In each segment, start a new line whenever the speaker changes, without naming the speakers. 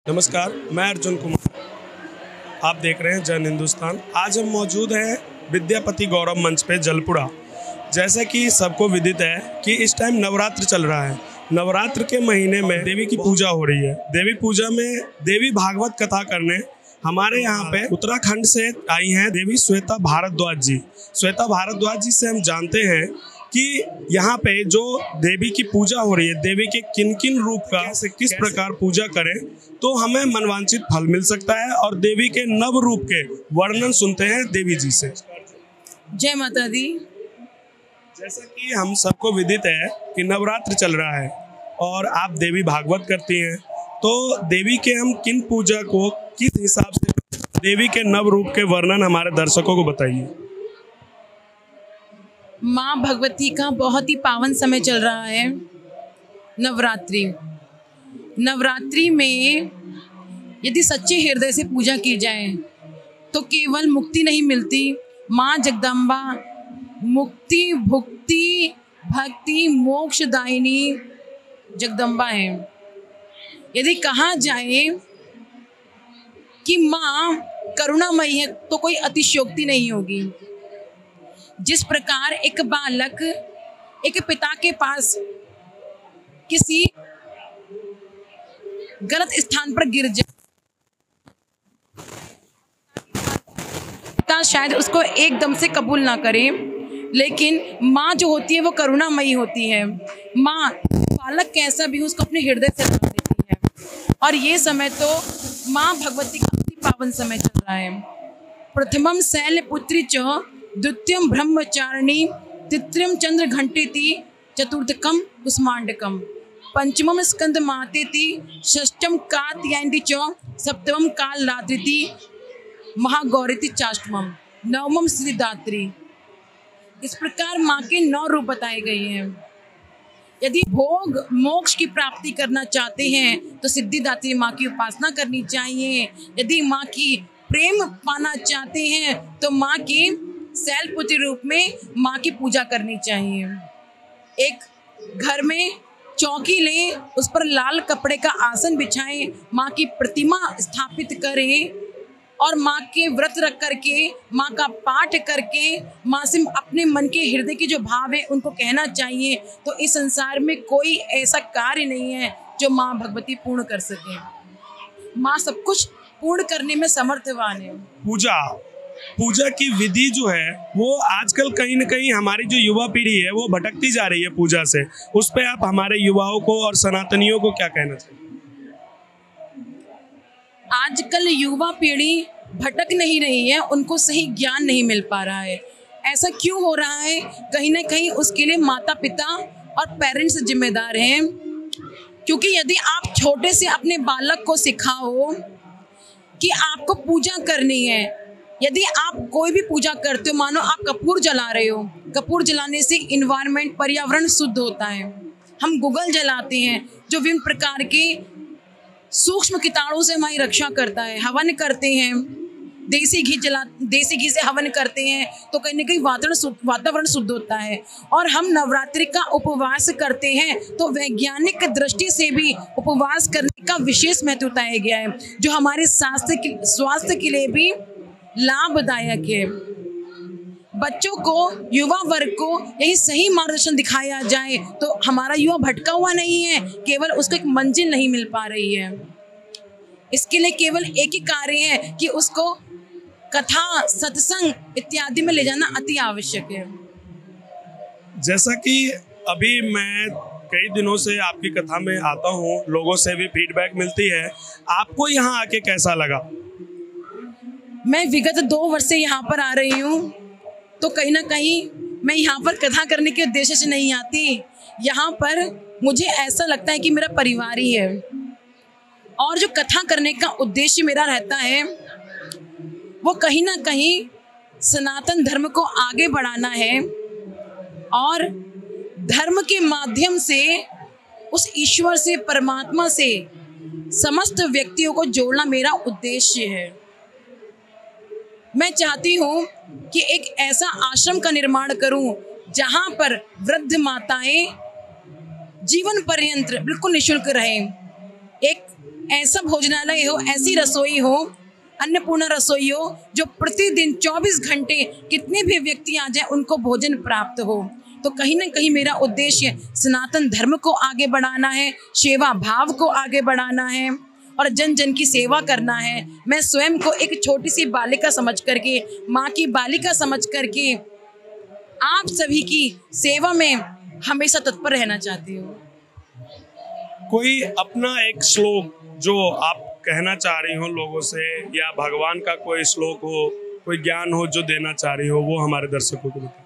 नमस्कार, मैं अर्जुन कुमार। आप देख रहे हैं जन हिंदुस्तान। आज हम मौजूद हैं विद्यापति गौरव मंच पे जलपुरा। जैसा कि सबको विदित है कि इस टाइम नवरात्र चल रहा है। नवरात्र के महीने में देवी की पूजा हो रही है। देवी पूजा में देवी भागवत कथा करने हमारे यहाँ पे उत्तराखंड से आई हैं देवी श्वेता भारद्वाज जी। श्वेता भारद्वाज जी से हम जानते हैं कि यहाँ पे जो देवी की पूजा हो रही है, देवी के किन किन रूप का किस प्रकार पूजा करें तो हमें मनवांछित फल मिल सकता है, और देवी के नव रूप के वर्णन सुनते हैं देवी जी से।
जय माता दी।
जैसा कि हम सबको विदित है कि नवरात्र चल रहा है और आप देवी भागवत करती हैं, तो देवी के हम किन पूजा को किस हिसाब से देवी के नव रूप के वर्णन हमारे दर्शकों को बताइए।
माँ भगवती का बहुत ही पावन समय चल रहा है नवरात्रि। नवरात्रि में यदि सच्चे हृदय से पूजा की जाए तो केवल मुक्ति नहीं मिलती, माँ जगदम्बा मुक्ति भुक्ति भक्ति मोक्षदायिनी जगदम्बा है। यदि कहा जाए कि माँ करुणामयी है तो कोई अतिशयोक्ति नहीं होगी। जिस प्रकार एक बालक एक पिता के पास किसी गलत स्थान पर गिर जाए, पिता शायद उसको एकदम से कबूल ना करे, लेकिन माँ जो होती है वो करुणामयी होती है। माँ बालक कैसा भी हो उसको अपने हृदय से ला देती है। और ये समय तो माँ भगवती का अति पावन समय चल रहा है। प्रथमम शैलपुत्री च द्वितीयम ब्रह्मचारिणी तृतीयम चंद्र घंटेति चतुर्थकम कुष्मांडकम पंचमम स्कंद मातेति षष्ठम कात्यायनी च सप्तमम कालरात्रिति महागौरीति चाष्टमम नवमम सिद्धिदात्री। इस प्रकार माँ के 9 रूप बताए गए हैं। यदि भोग मोक्ष की प्राप्ति करना चाहते हैं तो सिद्धिदात्री माँ की उपासना करनी चाहिए। यदि माँ की प्रेम पाना चाहते हैं तो माँ की शैलपुत्री रूप में माँ की पूजा करनी चाहिए। एक घर में चौकी लें, उस पर लाल कपड़े का आसन बिछाएं, माँ की प्रतिमा स्थापित करें और माँ के व्रत रख करके माँ का पाठ करके माँ से अपने मन के हृदय के जो भाव है उनको कहना चाहिए। तो इस संसार में कोई ऐसा कार्य नहीं है जो माँ भगवती पूर्ण कर सके। माँ सब कुछ पूर्ण करने में समर्थवान है।
पूजा की विधि जो है वो आजकल कहीं न कहीं हमारी जो युवा पीढ़ी है वो भटकती जा रही है पूजा से। उस पे आप हमारे युवाओं को और सनातनियों को क्या कहना चाहिए?
आजकल युवा पीढ़ी भटक नहीं रही है, उनको सही ज्ञान नहीं मिल पा रहा है। ऐसा क्यों हो रहा है? कहीं ना कहीं उसके लिए माता पिता और पेरेंट्स जिम्मेदार हैं। क्योंकि यदि आप छोटे से अपने बालक को सिखाओ कि आपको पूजा करनी है, यदि आप कोई भी पूजा करते हो, मानो आप कपूर जला रहे हो, कपूर जलाने से इन्वायरमेंट पर्यावरण शुद्ध होता है। हम गूगल जलाते हैं जो विभिन्न प्रकार के सूक्ष्म कीटाणुओं से हमारी रक्षा करता है। हवन करते हैं, देसी घी से हवन करते हैं तो कहीं ना कहीं वातावरण शुद्ध होता है। और हम नवरात्रि का उपवास करते हैं तो वैज्ञानिक दृष्टि से भी उपवास करने का विशेष महत्व बताया गया है, जो हमारे स्वास्थ्य के लिए भी लाभदायक है। बच्चों को, युवा वर्ग को यही सही मार्गदर्शन दिखाया जाए तो हमारा युवा भटका हुआ नहीं है, केवल उसको एक मंजिल नहीं मिल पा रही है। इसके लिए केवल एक ही कार्य है कि उसको कथा सत्संग इत्यादि में ले जाना अति आवश्यक है।
जैसा कि अभी मैं कई दिनों से आपकी कथा में आता हूँ, लोगों से भी फीडबैक मिलती है। आपको यहाँ आके कैसा लगा?
मैं विगत 2 वर्ष से यहाँ पर आ रही हूँ, तो कहीं ना कहीं मैं यहाँ पर कथा करने के उद्देश्य से नहीं आती। यहाँ पर मुझे ऐसा लगता है कि मेरा परिवार ही है, और जो कथा करने का उद्देश्य मेरा रहता है वो कहीं ना कहीं सनातन धर्म को आगे बढ़ाना है और धर्म के माध्यम से उस ईश्वर से, परमात्मा से समस्त व्यक्तियों को जोड़ना मेरा उद्देश्य है। मैं चाहती हूँ कि एक ऐसा आश्रम का निर्माण करूँ जहाँ पर वृद्ध माताएं जीवन पर्यंत बिल्कुल निःशुल्क रहें। एक ऐसा भोजनालय हो, ऐसी रसोई हो, अन्नपूर्णा रसोई हो, जो प्रतिदिन 24 घंटे कितने भी व्यक्ति आ जाए उनको भोजन प्राप्त हो। तो कहीं ना कहीं मेरा उद्देश्य सनातन धर्म को आगे बढ़ाना है, सेवा भाव को आगे बढ़ाना है और जन जन की सेवा करना है। मैं स्वयं को एक छोटी सी बालिका समझ करके, माँ की बालिका समझ करके आप सभी की सेवा में हमेशा तत्पर रहना चाहती हूँ।
कोई अपना एक श्लोक जो आप कहना चाह रही हो लोगों से, या भगवान का कोई श्लोक हो, कोई ज्ञान हो जो देना चाह रही हो, वो हमारे दर्शकों को बताएं।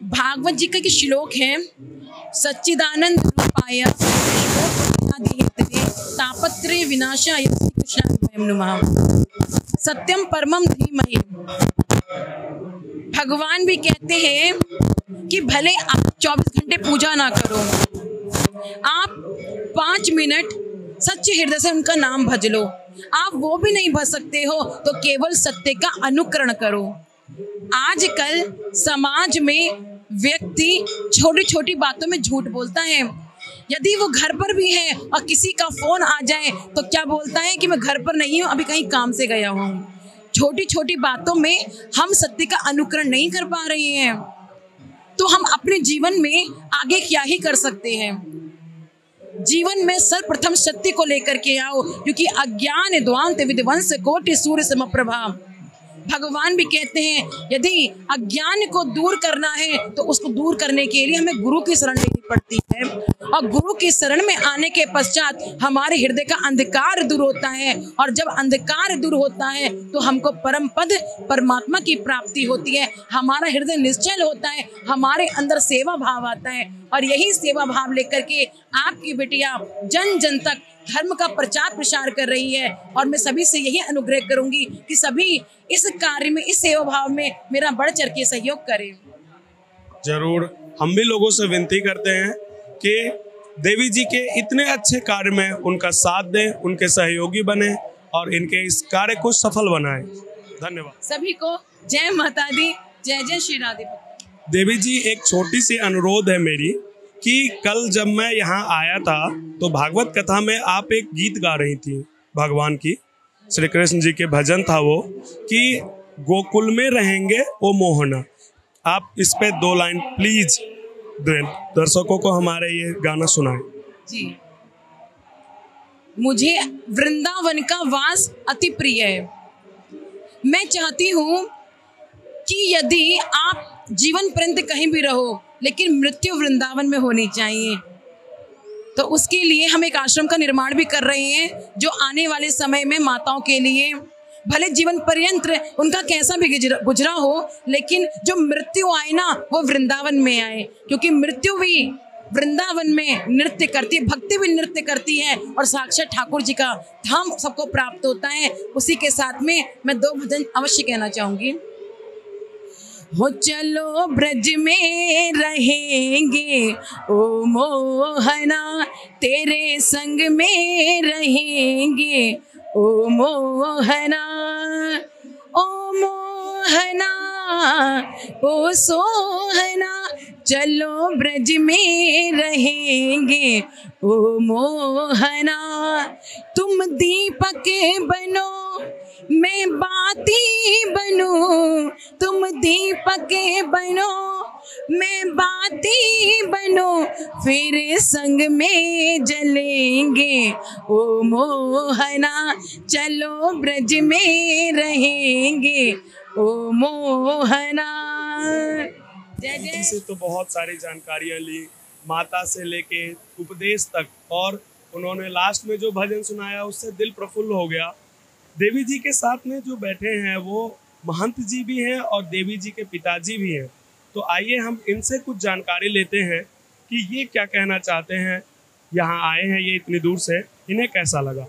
भागवत जी का श्लोक है, सच्चिदानंद रूपाय तापत्रय विनाशाय कृष्णाय वयं नमः, सत्यम परमम धीमहि। भगवान भी कहते हैं कि भले आप 24 घंटे पूजा ना करो, आप 5 मिनट सच्चे हृदय से उनका नाम भज लो। आप वो भी नहीं भज सकते हो तो केवल सत्य का अनुकरण करो। आजकल समाज में व्यक्ति छोटी छोटी बातों में झूठ बोलता है। यदि वो घर पर भी है और किसी का फोन आ जाए तो क्या बोलता है कि मैं घर पर नहीं हूँ, अभी कहीं काम से गया हूँ। छोटी छोटी बातों में हम सत्य का अनुकरण नहीं कर पा रहे हैं, तो हम अपने जीवन में आगे क्या ही कर सकते हैं। जीवन में सर्वप्रथम सत्य को लेकर के आओ, क्योंकि अज्ञान द्वांत विध्वंस कोटि सूर्य समप्रभा। भगवान भी कहते हैं यदि अज्ञान को दूर करना है तो उसको दूर करने के लिए हमें गुरु की शरण लेनी पड़ती है, और गुरु की शरण में आने के पश्चात हमारे हृदय का अंधकार दूर होता है, और जब अंधकार दूर होता है तो हमको परम पद परमात्मा की प्राप्ति होती है। हमारा हृदय निश्चल होता है, हमारे अंदर सेवा भाव आता है, और यही सेवा भाव लेकर के आपकी बेटियां जन जन तक धर्म का प्रचार प्रसार कर रही है। और मैं सभी से यही अनुग्रह करूंगी कि सभी इस कार्य में, इस सेवा भाव में मेरा बढ़ चढ़ के सहयोग करें।
जरूर, हम भी लोगों से विनती करते हैं कि देवी जी के इतने अच्छे कार्य में उनका साथ दें, उनके सहयोगी बने और इनके इस कार्य को सफल बनाएं। धन्यवाद
सभी को। जय माता दी, जय जय श्री राधे।
देवी जी, एक छोटी सी अनुरोध है मेरी कि कल जब मैं यहाँ आया था तो भागवत कथा में आप एक गीत गा रही थी भगवान की, श्री कृष्ण जी के भजन था वो, कि गोकुल में रहेंगे ओ मोहना। आप इस पे 2 लाइन प्लीज दर्शकों को हमारे ये गाना सुनाएं।
जी, मुझे वृंदावन का वास अति प्रिय है। मैं चाहती हूँ कि यदि आप जीवन पर्यंत कहीं भी रहो, लेकिन मृत्यु वृंदावन में होनी चाहिए। तो उसके लिए हम एक आश्रम का निर्माण भी कर रहे हैं, जो आने वाले समय में माताओं के लिए भले जीवन पर्यंत उनका कैसा भी गुजरा हो, लेकिन जो मृत्यु आए ना वो वृंदावन में आए, क्योंकि मृत्यु भी वृंदावन में नृत्य करती है, भक्ति भी नृत्य करती है, और साक्षात ठाकुर जी का धाम सबको प्राप्त होता है। उसी के साथ में मैं 2 भजन अवश्य कहना चाहूंगी। हो चलो ब्रज में रहेंगे ओ मोहना, तेरे संग में रहेंगे ओ मोहना, ओ मोहना, ओ सोहना, चलो ब्रज में रहेंगे ओ मोहना। तुम दीपक बनो मैं बाती बनूं, तुम दीपक बनो मैं बाती बनूं, फिर संग में जलेंगे ओ मोहना, चलो ब्रज में रहेंगे ओ मोहना। जय जय।
से तो बहुत सारी जानकारियां ली, माता से लेके उपदेश तक, और उन्होंने लास्ट में जो भजन सुनाया उससे दिल प्रफुल्ल हो गया। देवी जी के साथ में जो बैठे हैं वो महंत जी भी हैं और देवी जी के पिताजी भी हैं। तो आइए हम इनसे कुछ जानकारी लेते हैं कि ये क्या कहना चाहते हैं, यहाँ आए हैं ये इतनी दूर से, इन्हें कैसा लगा।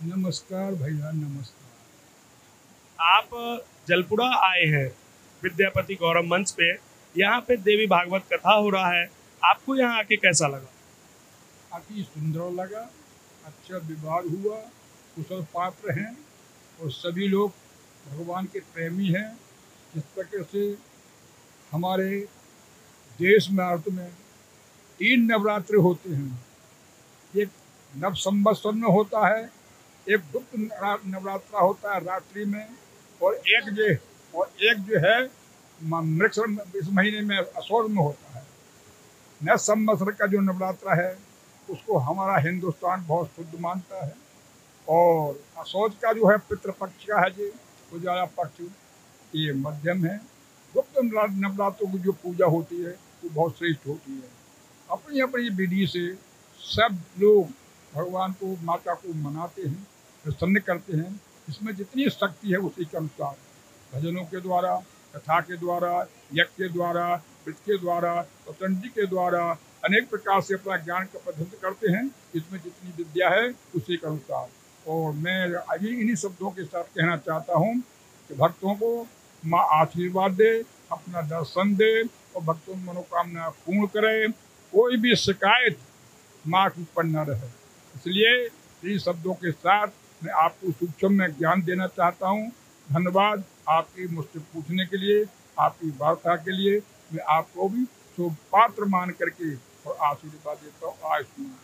नमस्कार भैया, नमस्कार।
आप जलपुरा आए हैं विद्यापति गौरव मंच पे, यहाँ पे देवी भागवत कथा हो रहा है, आपको यहाँ आके कैसा लगा?
अति सुंदर लगा, अच्छा व्यवहार हुआ, कुशल पात्र हैं और सभी लोग भगवान के प्रेमी हैं। जिस प्रकार से हमारे देश में अर्थ में 3 नवरात्र होते हैं, एक नव संवत्सर में होता है, एक गुप्त नवरात्रा होता है रात्रि में, और एक जो है मृगशरण इस महीने में असोज में होता है। नव संवत्सर का जो नवरात्रा है उसको हमारा हिंदुस्तान बहुत शुद्ध मानता है, और असोज का जो है पितृपक्ष का है जी, उजाला पक्ष, ये मध्यम है। गुप्त नवरात्रों की जो पूजा होती है वो बहुत श्रेष्ठ होती है। अपनी अपनी विधि से सब लोग भगवान को, माता को मनाते हैं, प्रसन्न करते हैं। इसमें जितनी शक्ति है उसी के अनुसार भजनों के द्वारा, कथा के द्वारा, यज्ञ के द्वारा, वृत्त के द्वारा, स्वतंत्र के द्वारा अनेक प्रकार से अपना ज्ञान का प्रदर्शन करते हैं। इसमें जितनी विद्या है उसी के अनुसार। और मैं अभी इन्हीं शब्दों के साथ कहना चाहता हूँ कि भक्तों को माँ आशीर्वाद दे, अपना दर्शन दे और भक्तों की मनोकामना पूर्ण करे। कोई भी शिकायत माँ के ऊपर न रहे। इसलिए इन शब्दों के साथ मैं आपको सूक्ष्म में ज्ञान देना चाहता हूँ। धन्यवाद आपकी मुझसे पूछने के लिए, आपकी वार्ता के लिए। मैं आपको भी शुभ पात्र मान करके और आशीर्वाद देता हूँ। आयुष्मान।